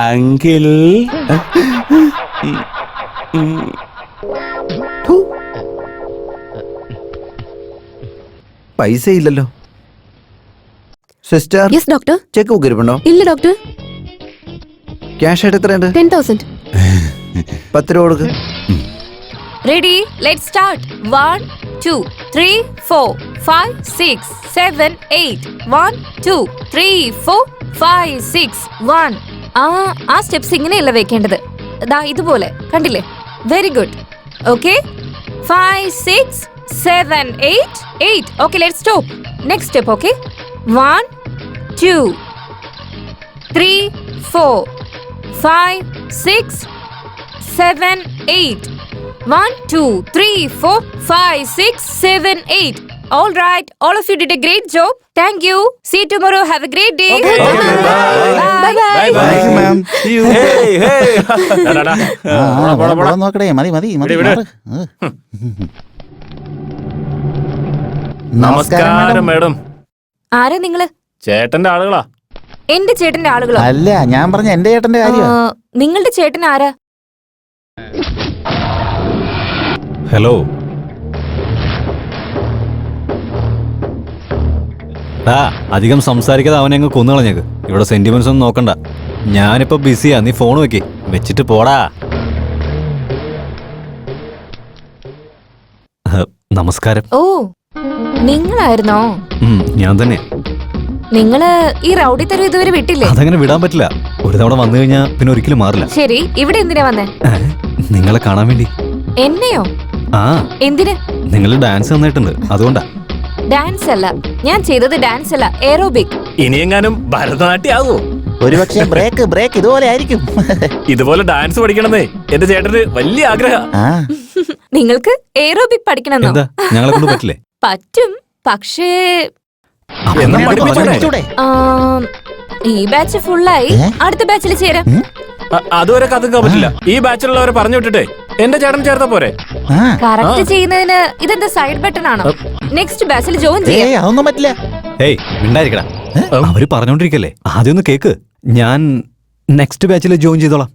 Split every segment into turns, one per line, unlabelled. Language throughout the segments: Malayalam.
അങ്കിൾ
പൈസ ഇല്ലല്ലോ. Sister,
yes doctor.
Cheque book ഇരിപ്പുണ്ടോ?
ഇല്ല ഡോക്ടർ.
ക്യാഷ് ആയിട്ട് എത്രയുണ്ട്?
10,000.
10 രൂപ കൊടുക്ക്.
Ready? Let's start. 1, 2, 3, 4, 5, 6, 7, 8. 1, 2, 3, 4, 5, 6, 1. ആ സ്റ്റെപ്സ് ഇങ്ങനെയല്ല വെക്കേണ്ടത്. ദാ ഇതുപോലെ കണ്ടില്ലേ? Very good. Okay, 5, 6, 7, 8, 8. Okay, let's stop. Next step. Okay, 1, 2, 3, 4, 5, 6, 7, 8. 1, 2, 3, 4, 5, 6, 7, 8. All right, all of you did a great job. Thank you. See you tomorrow. Have a great day.
Okay.
Bye. Bye.
Thank you, ma'am. See you.
നോക്കടേ. മതി മതി മതി.
നമസ്കാരം മേഡം.
ആരാ നിങ്ങള്?
ചേട്ടന്റെ ആളുകളാ.
എന്റെ ചേട്ടന്റെ ആളുകളോ?
അല്ല, ഞാൻ പറഞ്ഞ എന്റെ ചേട്ടന്റെ കാര്യം.
നിങ്ങളുടെ ചേട്ടൻ ആരാ?
ഹലോ. അധികം സംസാരിക്കാതെ അവനെ അങ്ങ് കൊന്നുകളഞ്ഞേക്ക്. ഇവിടെ സെന്റിമെന്റ്സ് ഒന്നും നോക്കണ്ട. ഞാനിപ്പോ ബിസിയാ, നീ ഫോൺ വെച്ചിട്ട് പോടാ. നമസ്കാരം.
ഓ, നിങ്ങളായിരുന്നോ?
ഞാൻ തന്നെ.
നിങ്ങള് ഈ റൗഡി തരം ഇതുവരെ വിട്ടില്ലേ?
അതങ്ങനെ വിടാൻ പറ്റില്ല. ഒരു തവണ വന്നു കഴിഞ്ഞാ പിന്നെ ഒരിക്കലും മാറില്ല.
ശരി, ഇവിടെ എന്തിനാ വന്നേ?
നിങ്ങളെ കാണാൻ വേണ്ടി.
എന്നെയോ?
ആ.
എന്തിന്?
നിങ്ങൾ ഡാൻസ് നന്നായിട്ടുണ്ട്, അതുകൊണ്ടാ.
ഡാൻസ് അല്ല ഞാൻ ചെയ്തത്, ഡാൻസ് അല്ല, എയറോബിക്.
ഇനിയെങ്ങാനും ഭരതനാട്യം ആവോ?
ഒരുപക്ഷെ ബ്രേക്ക് ഇതുപോലെ ആയിരിക്കും.
ഇതുപോലെ ഡാൻസ് പഠിക്കണമെന്നേ എന്റെ ചേട്ടന് വലിയ ആഗ്രഹം.
നിങ്ങൾക്ക് എയറോബിക് പഠിക്കണമെന്നോ?
എന്താ ഞങ്ങളെ കൊണ്ട് പറ്റില്ലേ?
പറ്റും, പക്ഷേ
എന്നാ പഠിപ്പിച്ചൂടെ?
ഈ ബാച്ച് ഫുള്ളായി. അടുത്ത ബാച്ചിൽ ചേരാം.
അതുവരെ കത്തുക്കാൻ പറ്റില്ല. ഈ ബാച്ചിലുള്ളവരെ പറഞ്ഞു വിട്ടിട്ടേ എന്റെ ചേട്ടൻ ചേർത്താ പോരെ?
കറക്റ്റ് ചെയ്യുന്നതിന് ഇതെന്താ സൈഡ് ബട്ടൺ ആണോ? നെക്സ്റ്റ് ബാച്ചിൽ ജോയിൻ ചെയ്യാം.
അതൊന്നും പറ്റില്ല.
ഏയ് മിണ്ടായിരിക്കടാ. അവര് പറഞ്ഞോണ്ടിരിക്കല്ലേ, ആദ്യം ഒന്ന് കേക്ക്. ഞാൻ നെക്സ്റ്റ് ബാച്ചിൽ ജോയിൻ ചെയ്തോളാം.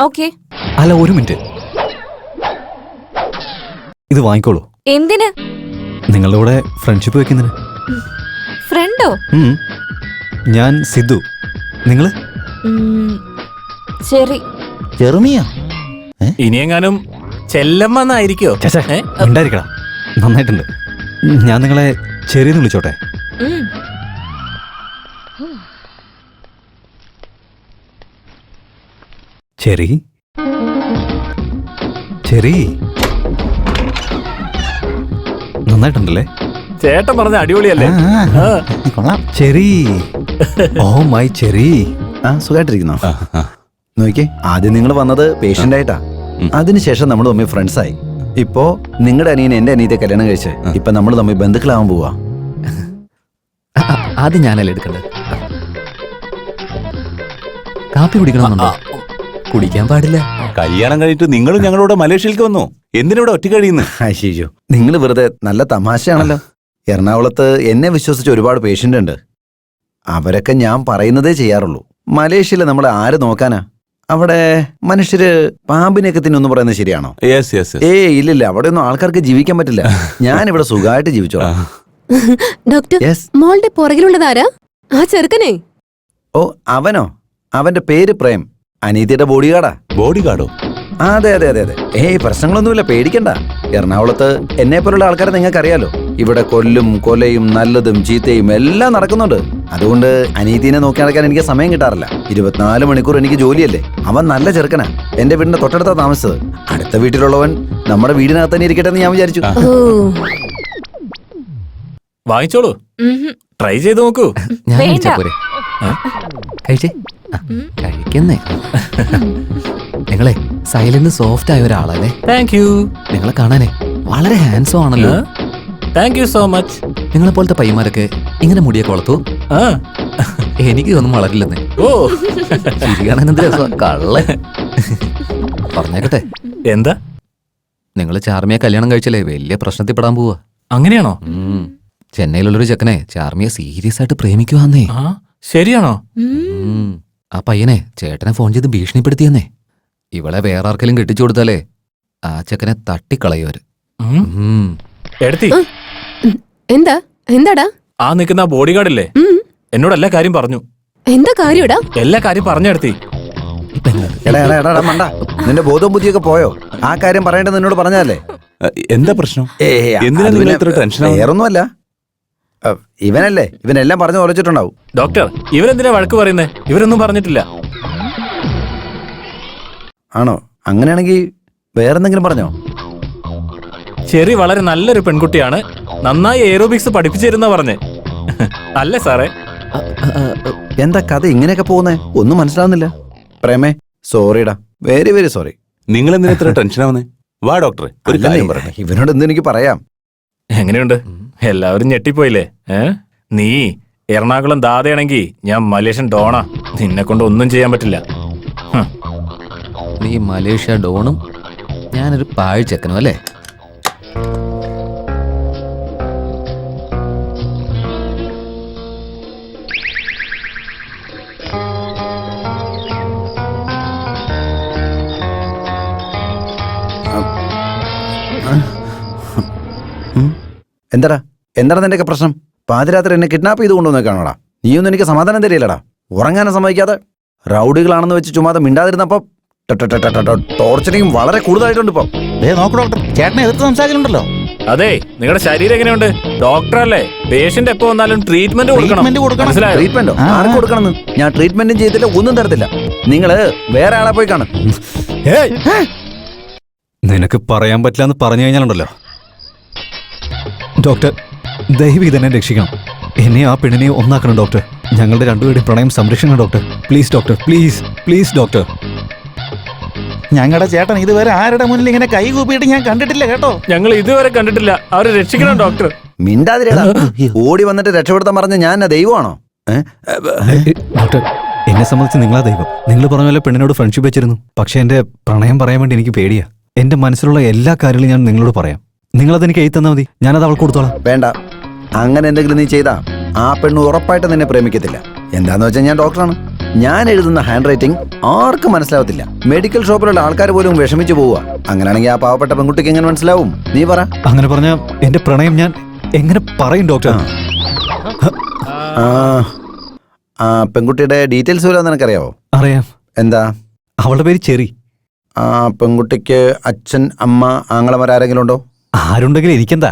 ഓക്കെ.
അല്ല, ഒരു മിനിറ്റ്. ഇത് വാങ്ങിക്കോളൂ.
എന്തിന്?
നിങ്ങളുടെ കൂടെ ഫ്രണ്ട്ഷിപ്പ് വെക്കുന്നതിന്.
ഫ്രണ്ടോ?
ഞാൻ സിദ്ധു. നിങ്ങള്?
ശരി.
ചെറുമിയോ?
ഇനിയെങ്ങാനും ചെല്ലമ്മന്നായിരിക്കോ?
ഉണ്ടായിരിക്കടാ, നന്നായിട്ടുണ്ട്. ഞാൻ നിങ്ങളെ ചെറിയെന്ന് വിളിച്ചോട്ടെ? Cherry cherry നന്നായിട്ടുണ്ടല്ലേ?
ചേട്ടൻ പറഞ്ഞ അടിപൊളിയല്ലേ?
കൊള്ളാം.
ചെറി. Oh my cherry.
സുഖമായിട്ടിരിക്കുന്നോ? നോക്കിയേ, ആദ്യം നിങ്ങൾ വന്നത് പേഷ്യന്റ് ആയിട്ടാ. അതിനുശേഷം നമ്മൾ തമ്മിൽ ഫ്രണ്ട്സ് ആയി. ഇപ്പോ നിങ്ങളുടെ അനിയൻ എന്റെ അനിയത്തെ കല്യാണം കഴിച്ച് ഇപ്പൊ നമ്മൾ തമ്മിൽ ബന്ധുക്കളാവാൻ പോവാ.
ആദ്യം ഞാനല്ലേ എടുക്കണ്ടത്? കാപ്പി കുടിക്കണമെന്നുണ്ടോ? കുടിക്കാൻ പാടില്ല.
കല്യാണം കഴിഞ്ഞിട്ട് നിങ്ങളും ഞങ്ങളോട് മലേഷ്യയിലേക്ക് വന്നു. എന്തിനിവിടെ ഒറ്റ കഴിയുന്നു?
അയ്യോ, നിങ്ങൾ വെറുതെ നല്ല തമാശയാണല്ലോ. എറണാകുളത്ത് എന്നെ വിശ്വസിച്ച് ഒരുപാട് പേഷ്യന്റ് ഉണ്ട്. അവരൊക്കെ ഞാൻ പറയുന്നതേ ചെയ്യാറുള്ളൂ. മലേഷ്യയിൽ നമ്മളെ ആര് നോക്കാനാ? അവിടെ മനുഷ്യര് പാമ്പിനെയൊക്കെ തിന്നൊന്നും പറയുന്നത് ശരിയാണോ? ഇല്ലില്ല, അവിടെ ഒന്നും ആൾക്കാർക്ക് ജീവിക്കാൻ പറ്റില്ല. ഞാൻ ഇവിടെ സുഖമായിട്ട് ജീവിച്ചോളാം.
ഡോക്ടർ, മോളുടെ പുറകിലുള്ളതാരാ? ആ ചെറുക്കനെ?
ഓ, അവനോ? അവന്റെ പേര് പ്രേം. അനീതിയുടെ ബോഡിഗാർഡാ.
ബോഡിഗാർഡോ?
അതെ അതെ അതെ അതെ. പ്രശ്നങ്ങളൊന്നുമില്ല, പേടിക്കണ്ട. എറണാകുളത്ത് എന്നെ പോലുള്ള ആൾക്കാരെ നിങ്ങൾക്ക് അറിയാലോ. ഇവിടെ കൊലയും നല്ലതും ചീത്തയും എല്ലാം നടക്കുന്നുണ്ട്. അതുകൊണ്ട് അനീതിനെ നോക്കി നടക്കാൻ എനിക്ക് സമയം കിട്ടാറില്ല. 24 മണിക്കൂർ എനിക്ക് ജോലിയല്ലേ. അവൻ നല്ല ചെറുക്കനാ. എന്റെ വീടിന്റെ തൊട്ടടുത്താ താമസിച്ചത്. അടുത്ത വീട്ടിലുള്ളവൻ നമ്മുടെ വീടിനകത്ത് തന്നെ ഇരിക്കട്ടെ എന്ന് ഞാൻ വിചാരിച്ചു.
വാങ്ങിച്ചോളൂ, ട്രൈ ചെയ്ത് നോക്കൂ.
ഞാൻ കഴിച്ചാ പോരെ? കഴിച്ചേ. കഴിക്കുന്നേ. നിങ്ങളെ സൈലന്റ് സോഫ്റ്റ് ആയ ഒരാളല്ലേ?
Thank you.
നിങ്ങളെ കാണാനേ വളരെ ഹാൻഡ്സം ആണല്ലോ.
Thank you so much.
നിങ്ങളെ പോലത്തെ പയ്യന്മാരൊക്കെ ഇങ്ങനെ മുടിയൊക്കെ വളർത്തു? എനിക്ക് ഒന്നും വളരില്ലെന്നേ.
ഓ,
ചിരികാണെന്ത് രസം. കള്ള പറഞ്ഞേക്കട്ടെ.
എന്താ?
നിങ്ങള് ചാർമിയെ കല്യാണം കഴിച്ചല്ലേ വലിയ പ്രശ്നത്തിൽ പെടാൻ പോവാ.
അങ്ങനെയാണോ?
ചെന്നൈയിലുള്ളൊരു ചെക്കനെ ചാർമിയെ സീരിയസ് ആയിട്ട് പ്രേമിക്കുവാന്നേ.
ശരിയാണോ?
ആ പയ്യനെ ചേട്ടനെ ഫോൺ ചെയ്ത് ഭീഷണിപ്പെടുത്തിയെന്നേ. ഇവളെ വേറെ ആർക്കെങ്കിലും കെട്ടിച്ചു കൊടുത്താലേ ആ ചെക്കനെ തട്ടിക്കളയുവര്.
എടുത്തി
എന്താ എന്താടാ?
ആ നിൽക്കുന്ന ബോഡി ഗാർഡില്ലേ, എന്നോട് എല്ലാ കാര്യം പറഞ്ഞു.
എന്താ കാര്യടാ?
എല്ലാ കാര്യം പറഞ്ഞെടുത്തി.
എടാ എടാ എടാ മണ്ട, നിന്റെ ബോധവും ബുദ്ധിയൊക്കെ പോയോ? ആ കാര്യം പറയേണ്ടത് നിന്നോട് പറഞ്ഞതല്ലേ?
എന്താ പ്രശ്നം? എന്തിനാ
അത്
നിങ്ങൾ
പിന്നെ
ഇത്ര ടെൻഷനാവുന്നത്?
വേറൊന്നുമല്ല, ഇവനല്ലേ, ഇവനെല്ലാം പറഞ്ഞു ഒലച്ചിട്ടുണ്ടാവും.
ഡോക്ടർ, ഇവരെന്തിനാ വഴക്ക് പറയുന്നേ? ഇവരൊന്നും പറഞ്ഞിട്ടില്ല.
ആണോ? അങ്ങനെയാണെങ്കിൽ വേറെന്തെങ്കിലും പറഞ്ഞോ?
ചെറി വളരെ നല്ലൊരു പെൺകുട്ടിയാണ്, നന്നായി എയറോബിക്സ് പഠിപ്പിച്ചിരുന്ന പറഞ്ഞേ. അല്ലേ സാറേ?
എന്താ കഥ ഇങ്ങനെയൊക്കെ പോകുന്നേ? ഒന്നും മനസ്സിലാവുന്നില്ല. പ്രേമേ, സോറിടാ, വെരി വെരി സോറി.
നിങ്ങൾ എന്തിനാ ഇത്ര ടെൻഷനാവുന്നേ? വാ ഡോക്ടറെ, ഒരു കാര്യം പറയട്ടെ.
ഇവനോട് എന്ത് എനിക്ക് പറയാം?
എങ്ങനെയുണ്ട്? എല്ലാവരും ഞെട്ടിപ്പോയില്ലേ? നീ എറണാകുളം ദാതയാണെങ്കി ഞാൻ മലേഷ്യൻ ഡോണാ. നിന്നെ കൊണ്ട് ഒന്നും ചെയ്യാൻ പറ്റില്ല.
നീ മലേഷ്യ ഡോണും ഞാനൊരു പാഴ് ചെക്കനും അല്ലേ?
എന്താടാ എന്താണ് നിന്റെയൊക്കെ പ്രശ്നം? പാതിരാത്രി എന്നെ കിഡ്നാപ്പ് ചെയ്ത് കൊണ്ടുവന്നേക്കാണോടാ? നീയൊന്നും എനിക്ക് സമാധാനം തരില്ലടാ. ഉറങ്ങാനും സമ്മതിക്കാതെ റൗഡികളാണെന്ന് വെച്ച് ചുമ്മാതെ മിണ്ടാതിരുന്നപ്പോ ടോർച്ചറിങ് വളരെ കൂടുതലായിട്ടുണ്ട് ഇപ്പൊ.
നോക്ക് ഡോക്ടർ, ചേട്ടനെ എതിർത്ത് സംസാരിക്കുന്നുണ്ടല്ലോ.
അതെ, നിങ്ങളുടെ ശരീരം എങ്ങനെയുണ്ട്? ഡോക്ടറല്ലേ, പേഷ്യന്റ് എപ്പോ വന്നാലും ട്രീറ്റ്മെന്റ് കൊടുക്കണം. മനസ്സിലായോ?
ട്രീറ്റ്മെന്റോ? ആർക്ക് കൊടുക്കണമെന്ന്? ഞാൻ ട്രീറ്റ്മെന്റും ചെയ്തില്ല, ഒന്നും തരത്തില്ല. നിങ്ങള് വേറെ ആളെ പോയി കാണും.
നിനക്ക് പറയാൻ പറ്റില്ല എന്ന് പറഞ്ഞു കഴിഞ്ഞാലുണ്ടല്ലോ. ഡോക്ടർ, ദയവ് ഇതെന്നെ രക്ഷിക്കണം. എന്നെ ആ പെണ്ണിനെ ഒന്നാക്കണം ഡോക്ടർ. ഞങ്ങളുടെ രണ്ടുപേരുടെയും പ്രണയം സംരക്ഷിക്കണം doctor. Please doctor, please please doctor.
ഞങ്ങളുടെ ചേട്ടൻ ഇതുവരെ ആരുടെ മുന്നിൽ ഇങ്ങനെ കൈ കൂപ്പിയിട്ട് ഞാൻ കണ്ടിട്ടില്ല കേട്ടോ.
ഞങ്ങൾ ഇതുവരെ കണ്ടിട്ടില്ല. അവരെ രക്ഷിക്കണം ഡോക്ടർ.
മിണ്ടാതിരടാ. ഓടി വന്നിട്ട് രക്ഷപ്പെടുത്താൻ പറഞ്ഞ ഞാൻ ദൈവമാണോ?
ഡോക്ടർ, എന്നെ സംബന്ധിച്ച് നിങ്ങളാ ദൈവം. നിങ്ങൾ പറഞ്ഞ പോലെ പെണ്ണിനോട് ഫ്രണ്ട്ഷിപ്പ് വെച്ചിരുന്നു. പക്ഷെ എന്റെ പ്രണയം പറയാൻ വേണ്ടി എനിക്ക് പേടിയാ. എന്റെ മനസ്സിലുള്ള എല്ലാ കാര്യങ്ങളും ഞാൻ നിങ്ങളോട് പറയാം. നിങ്ങളതെനിക്ക് എഴുതി തന്നാൽ മതി, ഞാനത് അവൾക്ക് കൊടുത്തോളാം.
വേണ്ട, അങ്ങനെ എന്തെങ്കിലും നീ ചെയ്താ ആ പെണ്ണ് ഉറപ്പായിട്ട് നിന്നെ പ്രേമിക്കത്തില്ല. എന്താന്ന് വെച്ചാൽ ഞാൻ ഡോക്ടറാണ്. ഞാൻ എഴുതുന്ന ഹാൻഡ് റൈറ്റിംഗ് ആർക്കും മനസ്സിലാവത്തില്ല. മെഡിക്കൽ ഷോപ്പിലുള്ള ആൾക്കാർ പോലും വിഷമിച്ചു പോവുക. അങ്ങനെയാണെങ്കിൽ ആ പാവപ്പെട്ട പെൺകുട്ടിക്ക് എങ്ങനെ മനസ്സിലാവും? നീ പറ.
അങ്ങനെ പറഞ്ഞ എന്റെ പ്രണയം ഞാൻ എങ്ങനെ പറയും ഡോക്ടർ?
ആ പെൺകുട്ടിയുടെ ഡീറ്റെയിൽസ് വല്ലതും നിനക്കറിയാവോ?
അറിയാം.
എന്താ?
അവളുടെ പേര് ചെറി.
ആ പെൺകുട്ടിക്ക് അച്ഛൻ, അമ്മ, ആങ്ങളമാരെങ്കിലും ഉണ്ടോ?
ആരുണ്ടെങ്കിലും എനിക്കെന്താ?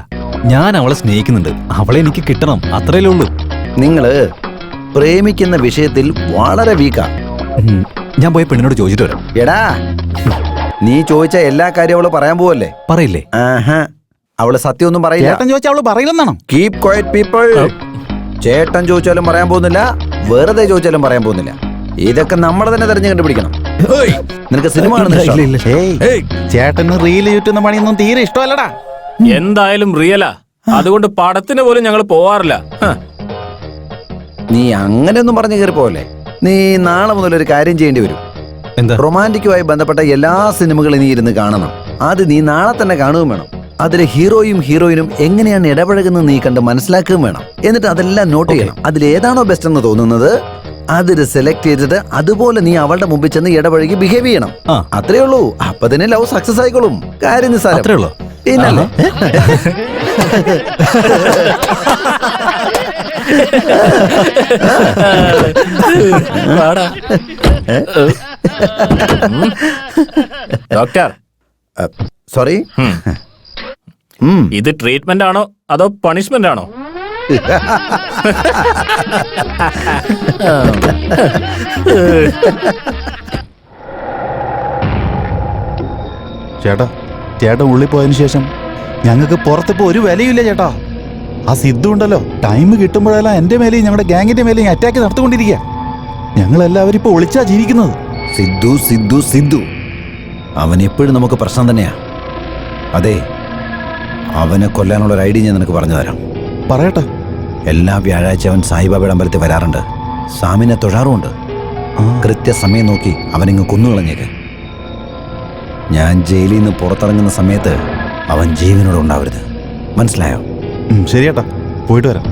ഞാൻ അവളെ സ്നേഹിക്കുന്നുണ്ട്. അവളെ എനിക്ക് കിട്ടണം, അത്രയല്ലേ ഉള്ളൂ.
നിങ്ങള് പ്രേമിക്കുന്ന വിഷയത്തിൽ വളരെ വീക്കാ.
ഞാൻ പോയി പെണ്ണിനോട് ചോദിച്ചിട്ട് വരാം.
എടാ, നീ ചോദിച്ച എല്ലാ കാര്യവും അവള് പറയാൻ പോവല്ലേ?
പറയില്ലേ?
ആഹാ, അവള് സത്യമൊന്നും പറയില്ല.
ചേട്ടൻ ചോദിച്ചാൽ അവള് പറയില്ലെന്നാണോ?
Keep quiet people. ചേട്ടൻ ചോദിച്ചാലും പറയാൻ പോകുന്നില്ല, വെറുതെ ചോദിച്ചാലും പറയാൻ പോകുന്നില്ല. ഇതൊക്കെ നമ്മൾ തന്നെ തെരഞ്ഞു കണ്ടുപിടിക്കണം. നിനക്ക് സിനിമ കാണുന്നില്ല?
ചേട്ടന് റീല് ചുറ്റുന്ന പണിയൊന്നും തീരെ ഇഷ്ടമല്ലടാ.
എന്തായാലും റിയലാ, അതുകൊണ്ട് പടത്തിന് പോലും ഞങ്ങൾ പോവാറില്ല.
നീ അങ്ങനെയൊന്നും പറഞ്ഞു കയറി പോവല്ലേ. നീ നാളെ മുതൽ ഒരു കാര്യം ചെയ്യേണ്ടി വരും.
എന്താ?
റൊമാൻറ്റിക്കുമായി ബന്ധപ്പെട്ട എല്ലാ സിനിമകളും നീ ഇരുന്ന് കാണണം. അത് നീ നാളെ തന്നെ കാണുകയും വേണം. അതിലെ ഹീറോയും ഹീറോയിനും എങ്ങനെയാണ് ഇടപഴകുന്നത് നീ കണ്ട് മനസ്സിലാക്കുകയും വേണം. എന്നിട്ട് അതെല്ലാം നോട്ട് ചെയ്യണം. അതിലേതാണോ ബെസ്റ്റ് എന്ന് തോന്നുന്നത് അതിൽ സെലക്ട് ചെയ്തിട്ട് അതുപോലെ നീ അവളുടെ മുമ്പിൽ ചെന്ന് ഇടപഴകി ബിഹേവ് ചെയ്യണം. അത്രേ ഉള്ളൂ. അപ്പൊ തന്നെ ലവ് സക്സസ് ആയിക്കോളും. കാര്യം നിസ്സാരം.
അത്രേ ഉള്ളൂ.
പിന്നല്ലേ?
ഡോക്ടർ,
സോറി,
ഇത് ട്രീറ്റ്മെന്റ് ആണോ അതോ പണിഷ്മെന്റ് ആണോ?
ചേട്ടാ, ചേട്ടൻ ഉള്ളിൽ പോയതിനു ശേഷം ഞങ്ങൾക്ക് പുറത്തിപ്പോ ഒരു വിലയില്ല ചേട്ടാ. ആ സിദ്ധു ഉണ്ടല്ലോ, ടൈം കിട്ടുമ്പോഴെല്ലാം എന്റെ മേലെയും ഞങ്ങളുടെ ഗാങ്ങിന്റെ മേലെയും അറ്റാക്ക് നടത്തിക്കൊണ്ടിരിക്കുക. ഞങ്ങളെല്ലാവരും ഇപ്പൊ ഒളിച്ചാ ജീവിക്കുന്നത്.
സിദ്ധു സിദ്ധു സിദ്ധു അവൻ എപ്പോഴും നമുക്ക് പ്രശ്നം തന്നെയാ. അതെ, അവനെ കൊല്ലാനുള്ള ഒരു ഐഡിയ ഞാൻ നിനക്ക് പറഞ്ഞു തരാം.
പറയട്ടെ.
എല്ലാ വ്യാഴാഴ്ച അവൻ സായിബാബയുടെ അമ്പലത്തിൽ വരാറുണ്ട്. സ്വാമിനെ തൊഴാറുമുണ്ട്. കൃത്യസമയം നോക്കി അവനിങ്ങ് കൊന്നുകളഞ്ഞേക്ക്. ഞാൻ ജയിലിൽ നിന്ന് പുറത്തിറങ്ങുന്ന സമയത്ത് അവൻ ജീവനോട് ഉണ്ടാവരുത്. മനസ്സിലായോ?
ശരിയേട്ടാ, പോയിട്ട് വരാം.